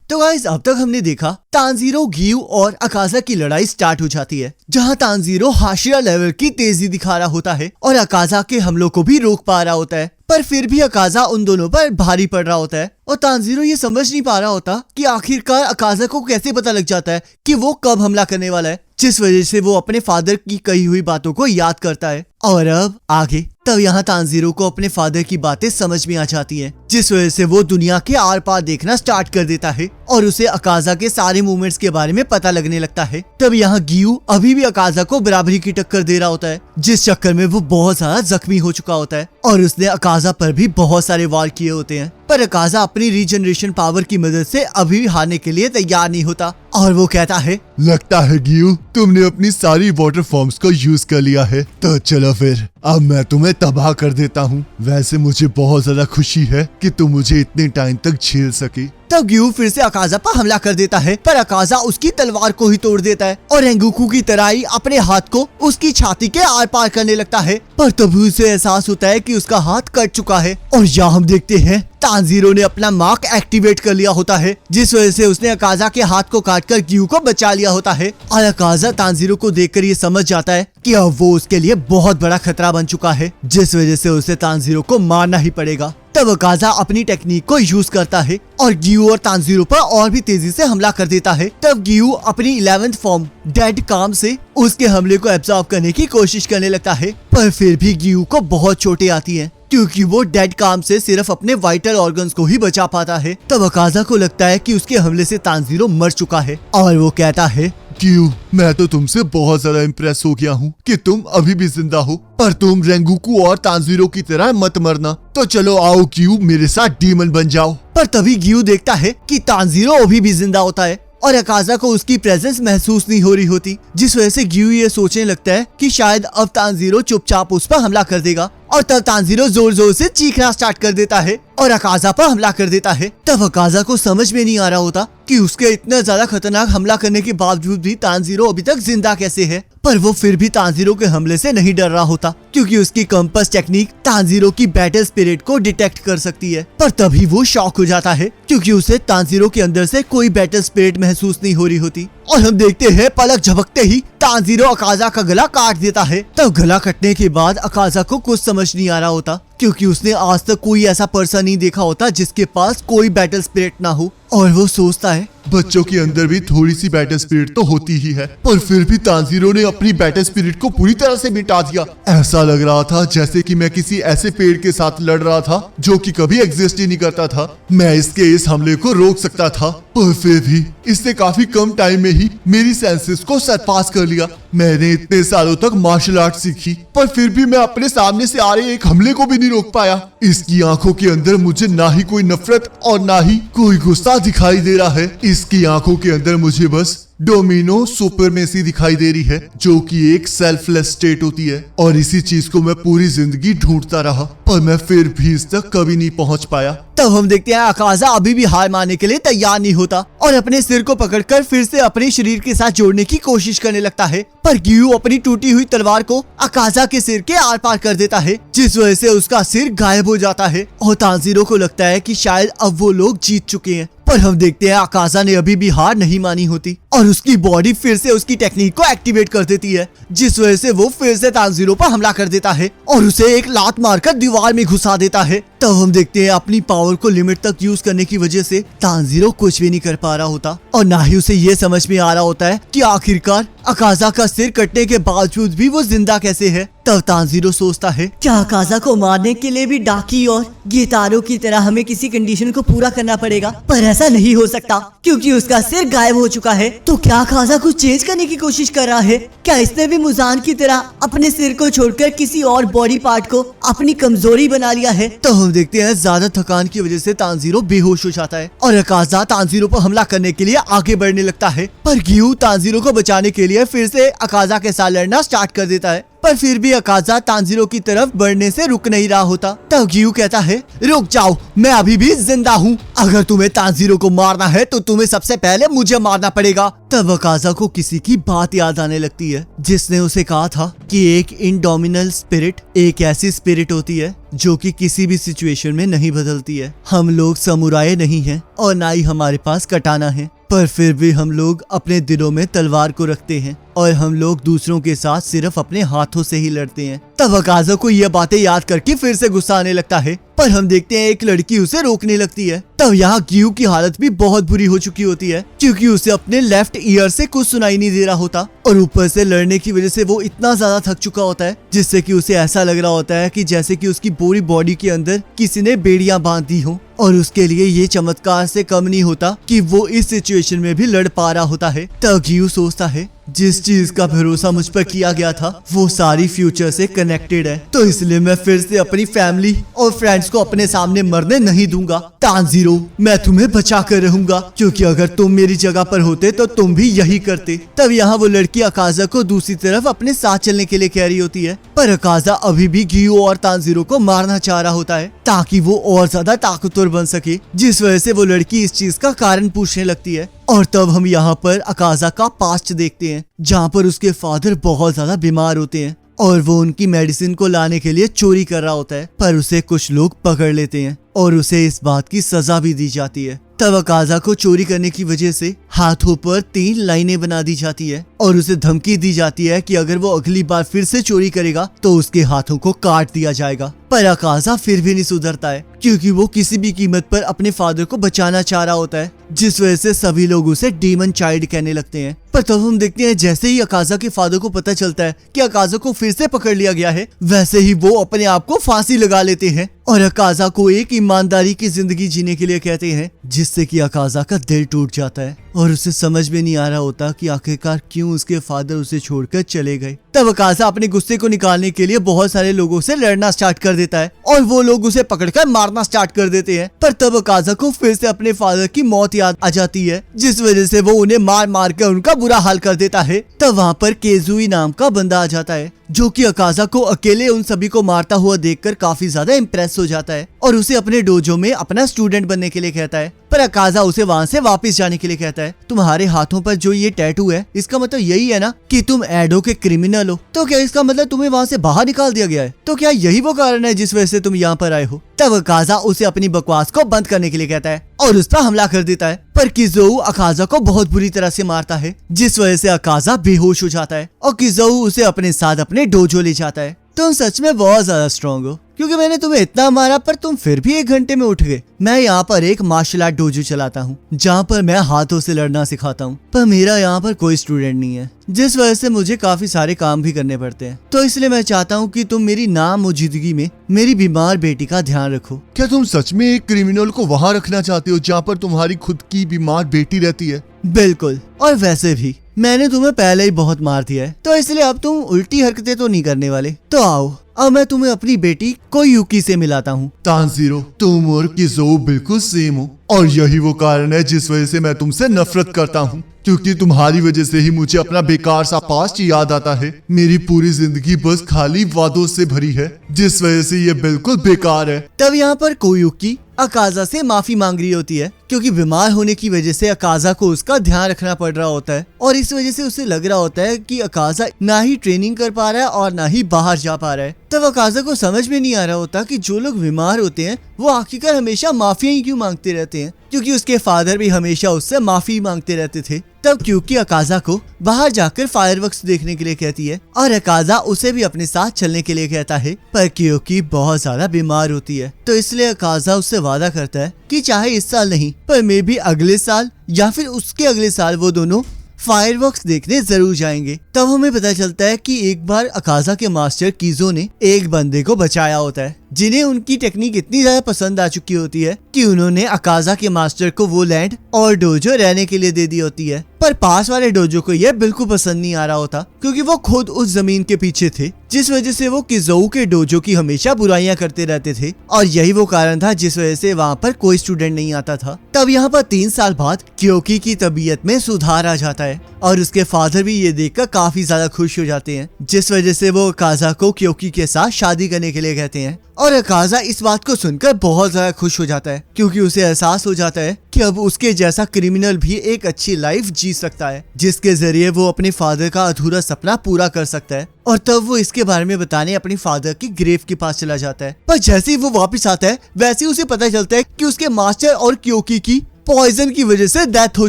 तो गाइस अब तक हमने देखा तानजीरो, गियू और अकाजा की लड़ाई स्टार्ट हो जाती है, जहां तानजीरो हाशिया लेवल की तेजी दिखा रहा होता है और अकाजा के हमलों को भी रोक पा रहा होता है, पर फिर भी अकाजा उन दोनों पर भारी पड़ रहा होता है और तानजीरो ये समझ नहीं पा रहा होता कि आखिरकार अकाजा को कैसे पता लग जाता है कि वो कब हमला करने वाला है, जिस वजह से वो अपने फादर की कही हुई बातों को याद करता है। और अब आगे तब यहाँ तानजीरो को अपने फादर की बातें समझ में आ जाती हैं, जिस वजह से वो दुनिया के आर पार देखना स्टार्ट कर देता है और उसे अकाजा के सारे मूवमेंट्स के बारे में पता लगने लगता है। तब यहाँ गियू अभी भी अकाजा को बराबरी की टक्कर दे रहा होता है, जिस चक्कर में वो बहुत ज्यादा जख्मी हो चुका होता है और उसने अकाजा पर भी बहुत सारे वार किए होते हैं, पर अकाजा अपनी रीजनरेशन पावर की मदद से अभी भी हारने के लिए तैयार नहीं होता और वो कहता है, लगता है गियू तुमने अपनी सारी वाटर फॉर्म्स को यूज कर लिया है, तो चलो फिर अब मैं तुम्हें तबाह कर देता हूँ। वैसे मुझे बहुत ज्यादा खुशी है कि तुम मुझे इतने टाइम तक झेल सके। तब गियू फिर से अकाजा पर हमला कर देता है, पर अकाजा उसकी तलवार को ही तोड़ देता है और रेंगुकू की तरह ही अपने हाथ को उसकी छाती के आर पार करने लगता है, पर तभी उसे एहसास होता है कि उसका हाथ कट चुका है। और यहाँ हम देखते हैं तानजीरो ने अपना मार्क एक्टिवेट कर लिया होता है, जिस वजह से उसने अकाजा के हाथ को काटकर गियू को बचा लिया होता है और अकाजा तानजीरो को देखकर ये समझ जाता है कि अब वो उसके लिए बहुत बड़ा खतरा बन चुका है, जिस वजह से उसे तानजीरो को मारना ही पड़ेगा। तब अकाजा अपनी टेक्निक को यूज करता है और गियू और तानजीरो पर और भी तेजी से हमला कर देता है। तब गियू अपनी 11th फॉर्म डेड काम से उसके हमले को एब्जॉर्ब करने की कोशिश करने लगता है, पर फिर भी गियू को बहुत चोटें आती हैं, क्योंकि वो डेड काम से सिर्फ अपने वाइटल ऑर्गन्स को ही बचा पाता है। तब अकाजा को लगता है कि उसके हमले से तानजीरो मर चुका है और वो कहता है, गियू मैं तो तुमसे बहुत ज्यादा इम्प्रेस हो गया हूँ कि तुम अभी भी जिंदा हो, पर तुम रेंगुकू और तानजीरो की तरह मत मरना। तो चलो आओ गियू, मेरे साथ डीमन बन जाओ। पर तभी गियू देखता है कि तानजीरो अभी भी जिंदा होता है और अकाजा को उसकी प्रेजेंस महसूस नहीं हो रही होती, जिस वजह से गियू ये सोचने लगता है कि शायद अब तानजीरो चुपचाप उस पर हमला कर देगा और तब तानजीरो जोर जोर से चीखना स्टार्ट कर देता है और अकाजा पर हमला कर देता है। तब अकाजा को समझ में नहीं आ रहा होता कि उसके इतना ज्यादा खतरनाक हमला करने के बावजूद भी तानजीरो अभी तक जिंदा कैसे है, पर वो फिर भी तानजीरो के हमले से नहीं डर रहा होता, क्योंकि उसकी कंपास टेक्निक तानजीरो की बैटल स्पिरिट को डिटेक्ट कर सकती है। पर तभी वो शॉक हो जाता है, क्योंकि उसे तानजीरो के अंदर से कोई बैटल स्पिरिट महसूस नहीं हो रही होती और हम देखते हैं पलक झपकते ही तानजीरो अकाजा का गला काट देता है। तब गला कटने के बाद अकाजा को कुछ समझ नहीं आ रहा होता, क्योंकि उसने आज तक कोई ऐसा पर्सन नहीं देखा होता जिसके पास कोई बैटल स्पिरिट ना हो और वो सोचता है, बच्चों के अंदर भी थोड़ी सी बैटल स्पिरिट तो होती ही है, पर फिर भी तानजीरो ने अपनी बैटल स्पिरिट को पूरी तरह से मिटा दिया। ऐसा लग रहा था जैसे कि मैं किसी ऐसे पेड़ के साथ लड़ रहा था जो कि कभी एग्जिस्ट ही नहीं करता था। मैं इसके इस हमले को रोक सकता था, पर फिर भी इसने काफी कम टाइम में ही मेरी सेंसेस को सरपास कर लिया। मैंने इतने सालों तक मार्शल आर्ट सीखी, पर फिर भी मैं अपने सामने से आ रहे एक हमले को भी नहीं रोक पाया। इसकी आंखों के अंदर मुझे ना ही कोई नफरत और ना ही कोई गुस्सा दिखाई दे रहा है। इसकी आंखों के अंदर मुझे बस डोमिनो सुपरमेसी दिखाई दे रही है, जो कि एक सेल्फलेस स्टेट होती है, और इसी चीज को मैं पूरी जिंदगी ढूंढता रहा, पर मैं फिर भी इस तक कभी नहीं पहुंच पाया। तब हम देखते हैं अकाजा अभी भी हार मानने के लिए तैयार नहीं होता और अपने सिर को पकड़कर फिर से अपने शरीर के साथ जोड़ने की कोशिश करने लगता है, पर गियू अपनी टूटी हुई तलवार को अकाजा के सिर के आर पार कर देता है, जिस वजह से उसका सिर गायब हो जाता है और तानजीरो को लगता है कि शायद अब वो लोग जीत चुके हैं। पर हम देखते हैं अकाजा ने अभी भी हार नहीं मानी होती और उसकी बॉडी फिर से उसकी टेक्निक को एक्टिवेट कर देती है, जिस वजह से वो फिर से तानजीरो पर हमला कर देता है और उसे एक लात मारकर दीवार में घुसा देता है। तब हम देखते हैं अपनी पावर को लिमिट तक यूज करने की वजह से तानजीरो कुछ भी नहीं कर पा रहा होता और ना ही उसे ये समझ में आ रहा होता है कि आखिरकार अकाजा का सिर कटने के बावजूद भी वो जिंदा कैसे है। तब तानजीरो सोचता है, क्या अकाजा को मारने के लिए भी डाकी और गिटारो की तरह हमें किसी कंडीशन को पूरा करना पड़ेगा, पर ऐसा नहीं हो सकता क्योंकि उसका सिर गायब हो चुका है। तो क्या अकाजा कुछ चेंज करने की कोशिश कर रहा है? क्या इसने भी मुजान की तरह अपने सिर को छोड़कर किसी और बॉडी पार्ट को अपनी कमजोरी बना लिया है? तो हम देखते हैं ज्यादा थकान की वजह से तानजीरो बेहोश हो जाता है और अकाजा तानजीरो पर हमला करने के लिए आगे बढ़ने लगता है, पर गियू तानजीरो को बचाने के लिए फिर से अकाजा के साथ लड़ना स्टार्ट कर देता है पर फिर भी अकाजा तांजीरो की तरफ बढ़ने से रुक नहीं रहा होता। तब गियू कहता है, रुक जाओ, मैं अभी भी जिंदा हूँ। अगर तुम्हें तांजीरो को मारना है तो तुम्हें सबसे पहले मुझे मारना पड़ेगा। तब अकाजा को किसी की बात याद आने लगती है जिसने उसे कहा था कि एक इंडोमिनल स्पिरिट एक ऐसी स्पिरिट होती है जो कि किसी भी सिचुएशन में नहीं बदलती है। हम लोग समुराई नहीं हैं और ना ही हमारे पास कटाना है, पर फिर भी हम लोग अपने दिलों में तलवार को रखते हैं और हम लोग दूसरों के साथ सिर्फ अपने हाथों से ही लड़ते हैं। तब अकाजा को यह बातें याद करके फिर से गुस्सा आने लगता है, पर हम देखते हैं एक लड़की उसे रोकने लगती है। तब यहाँ गियू की हालत भी बहुत बुरी हो चुकी होती है क्योंकि उसे अपने लेफ्ट ईयर से कुछ सुनाई नहीं दे रहा होता और ऊपर से लड़ने की वजह से वो इतना ज्यादा थक चुका होता है जिससे कि उसे ऐसा लग रहा होता है कि जैसे कि उसकी पूरी बॉडी के अंदर किसी ने बेड़ियां बांध दी हो। और उसके लिए ये चमत्कार से कम नहीं होता कि वो इस सिचुएशन में भी लड़ पा रहा होता है। तब गियू सोचता है, जिस चीज का भरोसा मुझ पर किया गया था वो सारी फ्यूचर से कनेक्टेड है, तो इसलिए मैं फिर से अपनी फैमिली और फ्रेंड्स को अपने सामने मरने नहीं दूंगा। तांजीरो, मैं तुम्हें बचा कर रहूंगा क्योंकि अगर तुम मेरी जगह पर होते तो तुम भी यही करते। तब यहाँ वो लड़की अकाजा को दूसरी तरफ अपने साथ चलने के लिए कह रही होती है, पर अकाजा अभी भी गियू और तांजीरो को मारना चाह रहा होता है ताकि वो और ज्यादा ताकतवर बन सके, जिस वजह से वो लड़की इस चीज का कारण पूछने लगती है। और तब हम यहाँ पर अकाजा का पास्ट देखते हैं जहाँ पर उसके फादर बहुत ज्यादा बीमार होते हैं और वो उनकी मेडिसिन को लाने के लिए चोरी कर रहा होता है, पर उसे कुछ लोग पकड़ लेते हैं और उसे इस बात की सजा भी दी जाती है। तब अकाजा को चोरी करने की वजह से हाथों पर 3 लाइनें बना दी जाती है और उसे धमकी दी जाती है कि अगर वो अगली बार फिर से चोरी करेगा तो उसके हाथों को काट दिया जाएगा। पर अकाजा फिर भी नहीं सुधरता है क्योंकि वो किसी भी कीमत पर अपने फादर को बचाना चाह रहा होता है, जिस वजह से सभी लोग उसे डीमन चाइल्ड कहने लगते हैं। पर तब हम देखते हैं जैसे ही अकाजा के फादर को पता चलता है कि अकाजा को फिर से पकड़ लिया गया है, वैसे ही वो अपने आप को फांसी लगा लेते हैं और अकाजा को एक ईमानदारी की जिंदगी जीने के लिए कहते हैं, जिससे कि अकाजा का दिल टूट जाता है और उसे समझ में नहीं आ रहा होता कि आखिरकार क्यों उसके फादर उसे छोड़कर चले गए। तब अकाजा अपने गुस्से को निकालने के लिए बहुत सारे लोगों से लड़ना स्टार्ट कर देता है और वो लोग उसे पकड़कर मारना स्टार्ट कर देते हैं। पर तब अकाजा को फिर से अपने फादर की मौत याद आ जाती है, जिस वजह से वो उन्हें मार मार कर उनका बुरा हाल कर देता है। तब वहाँ पर केजुई नाम का बंदा आ जाता है जो कि अकाजा को अकेले उन सभी को मारता हुआ देखकर काफी ज्यादा इम्प्रेस हो जाता है और उसे अपने डोजो में अपना स्टूडेंट बनने के लिए कहता है। पर अकाजा उसे वहाँ से वापस जाने के लिए कहता है, तुम्हारे हाथों पर जो ये टैटू है इसका मतलब यही है ना कि तुम एडो के क्रिमिनल हो, तो क्या इसका मतलब तुम्हें वहाँ से बाहर निकाल दिया गया है? तो क्या यही वो कारण है जिस वजह से तुम यहाँ पर आए हो? तब अकाजा उसे अपनी बकवास को बंद करने के लिए कहता है और उस पर हमला कर देता है, पर किज़ोऊ अकाजा को बहुत बुरी तरह से मारता है, जिस वजह से अकाजा बेहोश हो जाता है और किज़ोऊ उसे अपने साथ अपने डोजो ले जाता है। तुम सच में बहुत ज्यादा स्ट्रॉन्ग हो क्योंकि मैंने तुम्हें इतना मारा पर तुम फिर भी 1 घंटे में उठ गए। मैं यहाँ पर एक मार्शल आर्ट डोजो चलाता हूँ जहाँ पर मैं हाथों से लड़ना सिखाता हूँ, पर मेरा यहाँ पर कोई स्टूडेंट नहीं है, जिस वजह से मुझे काफी सारे काम भी करने पड़ते हैं। तो इसलिए मैं चाहता हूँ कि तुम मेरी नामौजूदगी में मेरी बीमार बेटी का ध्यान रखो। क्या तुम सच में एक क्रिमिनल को वहाँ रखना चाहते हो जहाँ पर तुम्हारी खुद की बीमार बेटी रहती है? बिल्कुल, और वैसे भी मैंने तुम्हें पहले ही बहुत मार दिया है, तो इसलिए अब तुम उल्टी हरकतें तो नहीं करने वाले। तो आओ अब मैं तुम्हें अपनी बेटी कोयुकी से मिलाता हूँ। तांजीरो, तुम और किज़ोऊ बिल्कुल सेम हो और यही वो कारण है जिस वजह से मैं तुमसे नफरत करता हूँ, क्योंकि तुम्हारी वजह से ही मुझे अपना बेकार सा पास्ट याद आता है। मेरी पूरी जिंदगी बस खाली वादों से भरी है, जिस वजह से ये बिल्कुल बेकार है। तब यहाँ पर कोयुकी अकाजा से माफी मांग रही होती है क्योंकि बीमार होने की वजह से अकाजा को उसका ध्यान रखना पड़ रहा होता है और इस वजह से उसे लग रहा होता है कि अकाजा ना ही ट्रेनिंग कर पा रहा है और ना ही बाहर जा पा रहा है। तब अकाजा को समझ में नहीं आ रहा होता कि जो लोग बीमार होते हैं वो आखिरकार हमेशा माफिया ही क्यों मांगते रहते हैं, क्योंकि उसके फादर भी हमेशा उससे माफी मांगते रहते थे। तब क्योंकि अकाजा को बाहर जाकर फायरवर्क्स देखने के लिए कहती है और अकाजा उसे भी अपने साथ चलने के लिए कहता है, पर क्योंकि बहुत ज्यादा बीमार होती है तो इसलिए अकाजा उससे वादा करता है कि चाहे इस साल नहीं पर मे भी अगले साल या फिर उसके अगले साल वो दोनों फायरवर्क्स देखने जरूर जाएंगे। तब हमें पता चलता है कि एक बार अकाजा के मास्टर कीजो ने एक बंदे को बचाया होता है, जिन्हें उनकी टेक्निक इतनी ज्यादा पसंद आ चुकी होती है कि उन्होंने अकाजा के मास्टर को वो लैंड और डोजो रहने के लिए दे दी होती है। पर पास वाले डोजो को यह बिल्कुल पसंद नहीं आ रहा होता क्योंकि वो खुद उस जमीन के पीछे थे, जिस वजह से वो किज़ोऊ के डोजो की हमेशा बुराइयां करते रहते थे और यही वो कारण था जिस वजह से वहाँ पर कोई स्टूडेंट नहीं आता था। तब यहाँ पर 3 साल बाद क्योकी की तबीयत में सुधार आ जाता है है और उसके फादर भी ये देखकर काफी ज्यादा खुश हो जाते हैं, जिस वजह से वो अकाजा को क्योकी के साथ शादी करने के लिए कहते हैं। और अकाजा इस बात को सुनकर बहुत ज्यादा खुश हो जाता है क्योंकि उसे एहसास हो जाता है कि अब उसके जैसा क्रिमिनल भी एक अच्छी लाइफ जी सकता है, जिसके जरिए वो अपने फादर का अधूरा सपना पूरा कर सकता है। और तब वो इसके बारे में बताने अपने फादर की ग्रेव के पास चला जाता है। पर जैसे ही वो वापस आता है वैसे ही उसे पता चलता है कि उसके मास्टर और क्योकी की पॉइजन की वजह से डेथ हो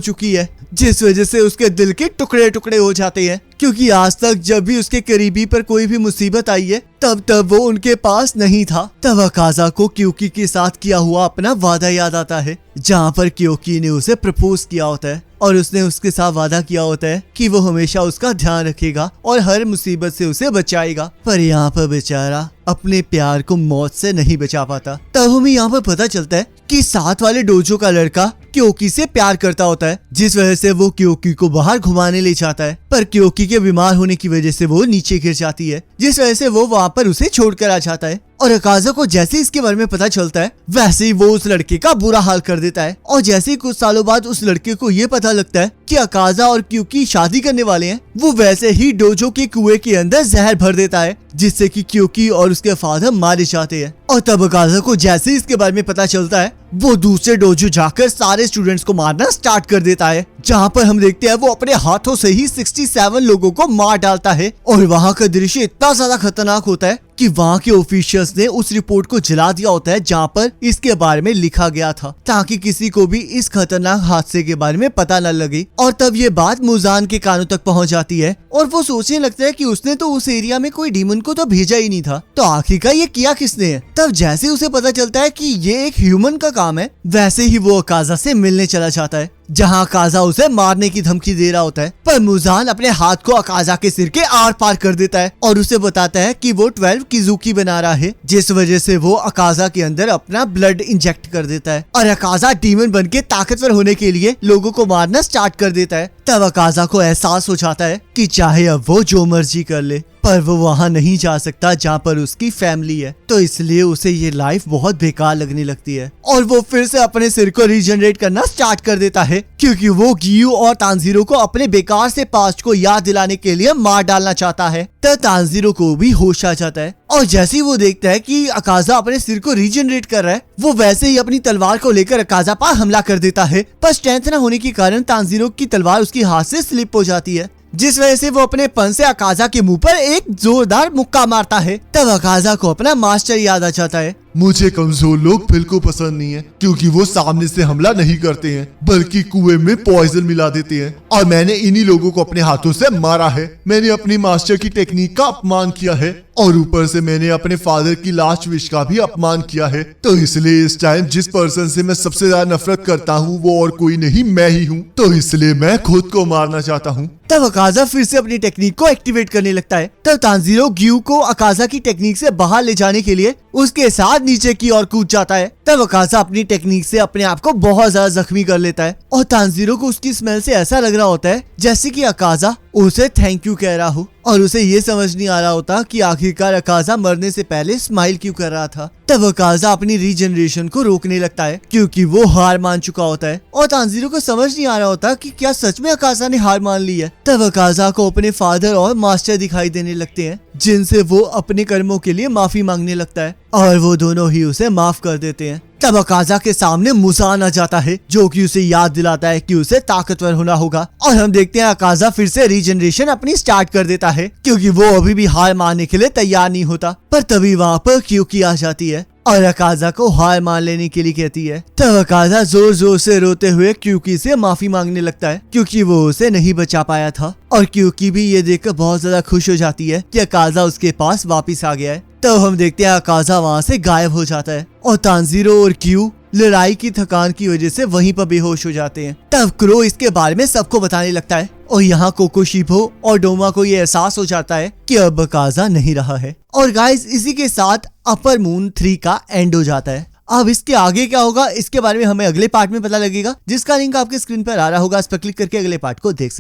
चुकी है, जिस वजह से उसके दिल के टुकड़े टुकड़े हो जाते हैं। क्योंकि आज तक जब भी उसके करीबी पर कोई भी मुसीबत आई है तब वो उनके पास नहीं था। तब अकाजा को क्योकी के साथ किया हुआ अपना वादा याद आता है, जहाँ पर क्योकी ने उसे प्रपोज किया होता है और उसने उसके साथ वादा किया होता है कि वो हमेशा उसका ध्यान रखेगा और हर मुसीबत से उसे बचाएगा। पर यहाँ पर बेचारा अपने प्यार को मौत से नहीं बचा पाता। तब हमें यहाँ पर पता चलता है कि साथ वाले डोजो का लड़का क्योकी से प्यार करता होता है, जिस वजह से वो क्योकी को बाहर घुमाने ले जाता है। पर क्योकी के बीमार होने की वजह से वो नीचे गिर जाती है, जिस वजह से वो वहाँ पर उसे छोड़कर आ जाता है। और अकाजा को जैसे इसके बारे में पता चलता है वैसे ही वो उस लड़के का बुरा हाल कर देता है। और जैसे ही कुछ सालों बाद उस लड़के को ये पता लगता है कि अकाजा और क्योकी शादी करने वाले हैं, वो वैसे ही डोजो के कुएं के अंदर जहर भर देता है, जिससे कि क्योकी और उसके फादर मारे जाते हैं। और तब अकाजा को जैसे ही इसके बारे में पता चलता है वो दूसरे डोजो जाकर सारे स्टूडेंट्स को मारना स्टार्ट कर देता है, जहाँ पर हम देखते हैं वो अपने हाथों से ही 67 लोगों को मार डालता है। और वहाँ का दृश्य इतना ज्यादा खतरनाक होता है कि वहाँ के ऑफिशियल्स ने उस रिपोर्ट को जला दिया होता है जहाँ पर इसके बारे में लिखा गया था, ताकि किसी को भी इस खतरनाक हादसे के बारे में पता न लगे। और तब ये बात मुजान के कानों तक पहुँच जाती है और वो सोचने लगता है कि उसने तो उस एरिया में कोई डीमन को तो भेजा ही नहीं था, तो आखिरकार ये किया किसने है। तब जैसे उसे पता चलता है कि ये एक ह्यूमन का काम है, वैसे ही वो अकाजा से मिलने चला जाता है, जहाँ अकाजा उसे मारने की धमकी दे रहा होता है। पर मुजान अपने हाथ को अकाजा के सिर के आर पार कर देता है और उसे बताता है कि वो 12 किजुकी बना रहा है, जिस वजह से वो अकाजा के अंदर अपना ब्लड इंजेक्ट कर देता है और अकाजा डीमन बन के ताकतवर होने के लिए लोगों को मारना स्टार्ट कर देता है। तब अकाजा को एहसास हो जाता है कि चाहे अब वो जो मर्जी कर ले, पर वो वहाँ नहीं जा सकता जहाँ पर उसकी फैमिली है, तो इसलिए उसे ये लाइफ बहुत बेकार लगने लगती है और वो फिर से अपने सिर को रीजनरेट करना स्टार्ट कर देता है, क्योंकि वो गियू और तानजीरो को अपने बेकार से पास्ट को याद दिलाने के लिए मार डालना चाहता है। तब तानजीरो को भी होश आ जाता है और जैसे ही वो देखता है कि अकाजा अपने सिर को रीजनरेट कर रहा है, वो वैसे ही अपनी तलवार को लेकर अकाजा पर हमला कर देता है। पर स्ट्रेंथ न होने के कारण तानजीरो की तलवार उसके हाथ से स्लिप हो जाती है, जिस वजह से वो अपने पन से अकाजा के मुंह पर एक जोरदार मुक्का मारता है। तब अकाजा को अपना मास्टर याद आ जाता है। मुझे कमजोर लोग बिल्कुल पसंद नहीं है, क्योंकि वो सामने से हमला नहीं करते हैं बल्कि कुएं में पॉइजन मिला देते हैं, और मैंने इन्हीं लोगों को अपने हाथों से मारा है। मैंने अपनी मास्टर की टेक्निक का अपमान किया है और ऊपर से मैंने अपने फादर की लास्ट विश का भी अपमान किया है। तो इसलिए इस टाइम जिस पर्सन से मैं सबसे ज्यादा नफरत करता हूँ वो और कोई नहीं, मैं ही हूँ। तो इसलिए मैं खुद को मारना चाहता हूँ। तब अकाजा फिर से अपनी टेक्निक को एक्टिवेट करने लगता है। तब तानजीरो गियू को अकाजा की टेक्निक से बाहर ले जाने के लिए उसके साथ नीचे की ओर कूद जाता है। तब अकाजा अपनी टेक्निक से अपने आप को बहुत ज्यादा जख्मी कर लेता है और तानजीरो को उसकी स्मेल से ऐसा लग रहा होता है जैसे कि अकाजा उसे थैंक यू कह रहा हो, और उसे ये समझ नहीं आ रहा होता कि आखिरकार अकाजा मरने से पहले स्माइल क्यों कर रहा था। तब अकाजा अपनी रीजनरेशन को रोकने लगता है क्योंकि वो हार मान चुका होता है और तानजीरो को समझ नहीं आ रहा होता कि क्या सच में अकाजा ने हार मान ली है। तब अकाजा को अपने फादर और मास्टर दिखाई देने लगते हैं, जिनसे वो अपने कर्मों के लिए माफी मांगने लगता है और वो दोनों ही उसे माफ कर देते हैं। तब अकाजा के सामने मुजान आ जाता है, जो कि उसे याद दिलाता है कि उसे ताकतवर होना होगा, और हम देखते हैं अकाजा फिर से रीजनरेशन अपनी स्टार्ट कर देता है क्योंकि वो अभी भी हार मानने के लिए तैयार नहीं होता। पर तभी वहाँ पर क्योकी आ जाती है और अकाजा को हार मान लेने के लिए कहती है। तब अकाजा जोर जोर से रोते हुए क्योकी से माफी मांगने लगता है क्योंकि वो उसे नहीं बचा पाया था, और क्योकी भी ये देखकर बहुत ज्यादा खुश हो जाती है कि अकाजा उसके पास वापिस आ गया है। तब हम देखते हैं अकाजा वहाँ से गायब हो जाता है और तानजीरो और क्यू लड़ाई की थकान की वजह से वहीं पर बेहोश हो जाते हैं। तब क्रो इसके बारे में सबको बताने लगता है और यहाँ कोकोशिबो और डोमा को ये एहसास हो जाता है कि अब अकाजा नहीं रहा है। और गाइस, इसी के साथ अपर मून 3 का एंड हो जाता है। अब इसके आगे क्या होगा इसके बारे में हमें अगले पार्ट में पता लगेगा, जिसका लिंक आपके स्क्रीन पर आ रहा होगा। इस पर क्लिक करके अगले पार्ट को देख सकते हैं।